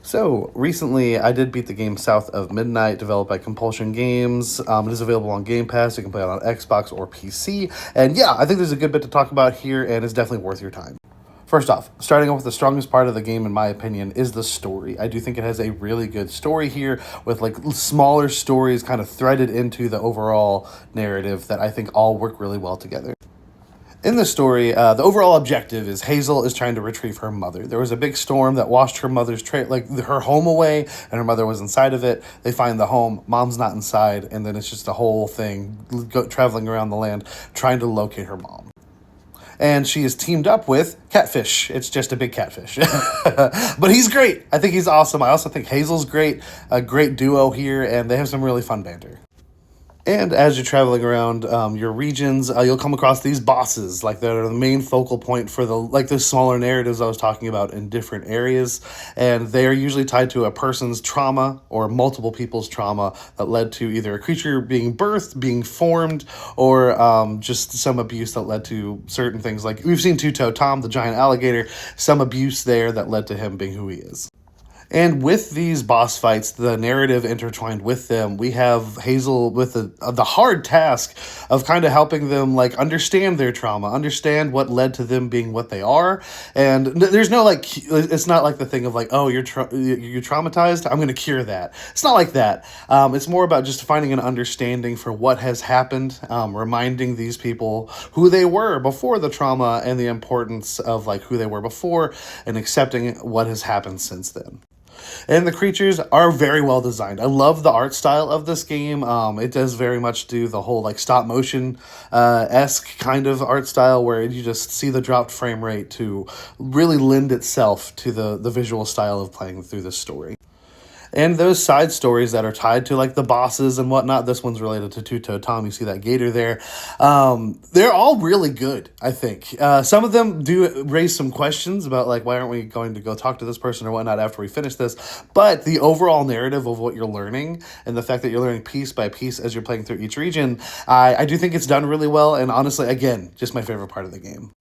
So recently, I did beat the game South of Midnight, developed by Compulsion Games. It is available on Game Pass. You can play it on Xbox or PC. And yeah, I think there's a good bit to talk about here, and it's definitely worth your time. First off, starting off with the strongest part of the game, in my opinion, is the story. I do think it has a really good story here with like smaller stories kind of threaded into the overall narrative that I think all work really well together. In the story, the overall objective is Hazel is trying to retrieve her mother. There was a big storm that washed her mother's her home away, and her mother was inside of it. They find the home, mom's not inside, and then it's just a whole thing traveling around the land trying to locate her mom. And she is teamed up with Catfish. It's just a big catfish. But he's great. I think he's awesome. I also think Hazel's great. A great duo here, and they have some really fun banter. And as you're traveling around your regions, you'll come across these bosses, like that are the main focal point for the smaller narratives I was talking about in different areas, and they are usually tied to a person's trauma or multiple people's trauma that led to either a creature being birthed, being formed, or just some abuse that led to certain things. Like we've seen Two Toe Tom, the giant alligator, some abuse there that led to him being who he is. And with these boss fights, the narrative intertwined with them, we have Hazel with the hard task of kind of helping them like understand their trauma, understand what led to them being what they are. And there's no like, it's not like the thing of like, oh, you're traumatized, I'm going to cure that. It's not like that. It's more about just finding an understanding for what has happened, reminding these people who they were before the trauma and the importance of like who they were before and accepting what has happened since then. And the creatures are very well designed. I love the art style of this game. It does very much do the whole like stop motion esque kind of art style where you just see the dropped frame rate to really lend itself to the visual style of playing through this story. And those side stories that are tied to like the bosses and whatnot, this one's related to Two Toe Tom. You see that gator there. They're all really good, I think. Some of them do raise some questions about like, why aren't we going to go talk to this person or whatnot after we finish this? But the overall narrative of what you're learning and the fact that you're learning piece by piece as you're playing through each region, I do think it's done really well. And honestly, again, just my favorite part of the game.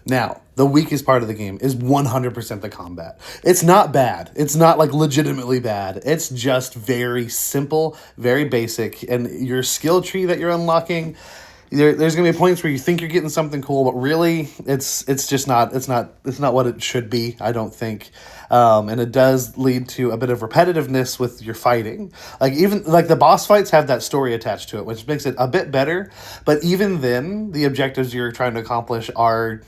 Now, the weakest part of the game is 100% the combat. It's not bad. It's not like legitimately bad. It's just very simple, very basic, and your skill tree that you're unlocking, there's gonna be points where you think you're getting something cool, but really, it's just not. It's not what it should be. I don't think, and it does lead to a bit of repetitiveness with your fighting. Like even like the boss fights have that story attached to it, which makes it a bit better. But even then, the objectives you're trying to accomplish are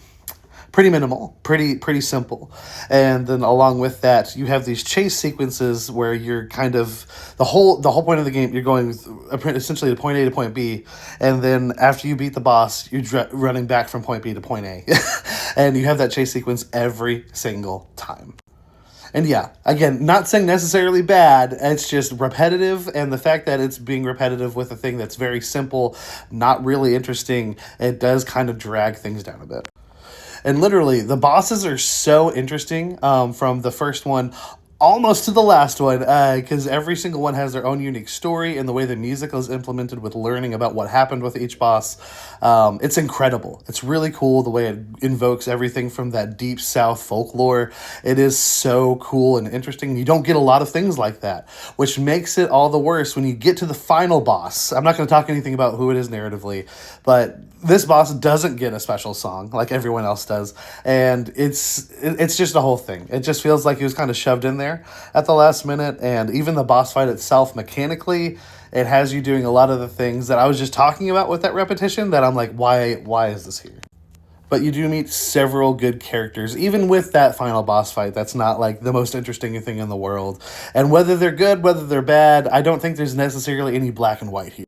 pretty minimal, pretty simple. And then along with that, you have these chase sequences where you're kind of the whole point of the game, you're going essentially to point A to point B, and then after you beat the boss, you're running back from point B to point A. And you have that chase sequence every single time. And yeah, again, not saying necessarily bad, it's just repetitive, and the fact that it's being repetitive with a thing that's very simple, not really interesting, it does kind of drag things down a bit. And literally, the bosses are so interesting from the first one almost to the last one, because every single one has their own unique story, and the way the music is implemented with learning about what happened with each boss, it's incredible. It's really cool the way it invokes everything from that deep South folklore. It is so cool and interesting. You don't get a lot of things like that, which makes it all the worse when you get to the final boss. I'm not going to talk anything about who it is narratively, but this boss doesn't get a special song like everyone else does, and it's just a whole thing. It just feels like he was kind of shoved in there at the last minute, and even the boss fight itself, mechanically, it has you doing a lot of the things that I was just talking about with that repetition that I'm like, why is this here? But you do meet several good characters, even with that final boss fight. That's not like the most interesting thing in the world. And whether they're good, whether they're bad, I don't think there's necessarily any black and white here.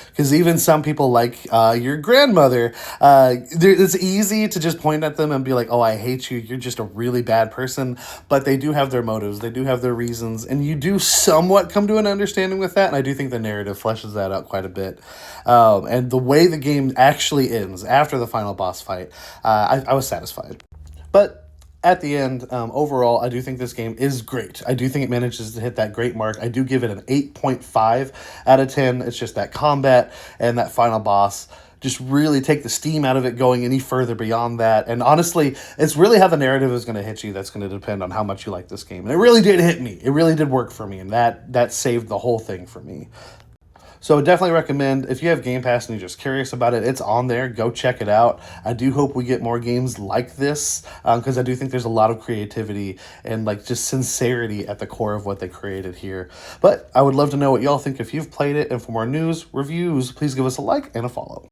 Because even some people like your grandmother, it's easy to just point at them and be like, oh, I hate you. You're just a really bad person. But they do have their motives. They do have their reasons. And you do somewhat come to an understanding with that. And I do think the narrative fleshes that out quite a bit. And the way the game actually ends after the final boss fight, I was satisfied. But at the end, overall, I do think this game is great. I do think it manages to hit that great mark. I do give it an 8.5 out of 10. It's just that combat and that final boss just really take the steam out of it going any further beyond that. And honestly, it's really how the narrative is going to hit you that's going to depend on how much you like this game. And it really did hit me. It really did work for me, and that saved the whole thing for me. So I definitely recommend, if you have Game Pass and you're just curious about it, it's on there. Go check it out. I do hope we get more games like this, because I do think there's a lot of creativity and like just sincerity at the core of what they created here. But I would love to know what y'all think if you've played it. And for more news, reviews, please give us a like and a follow.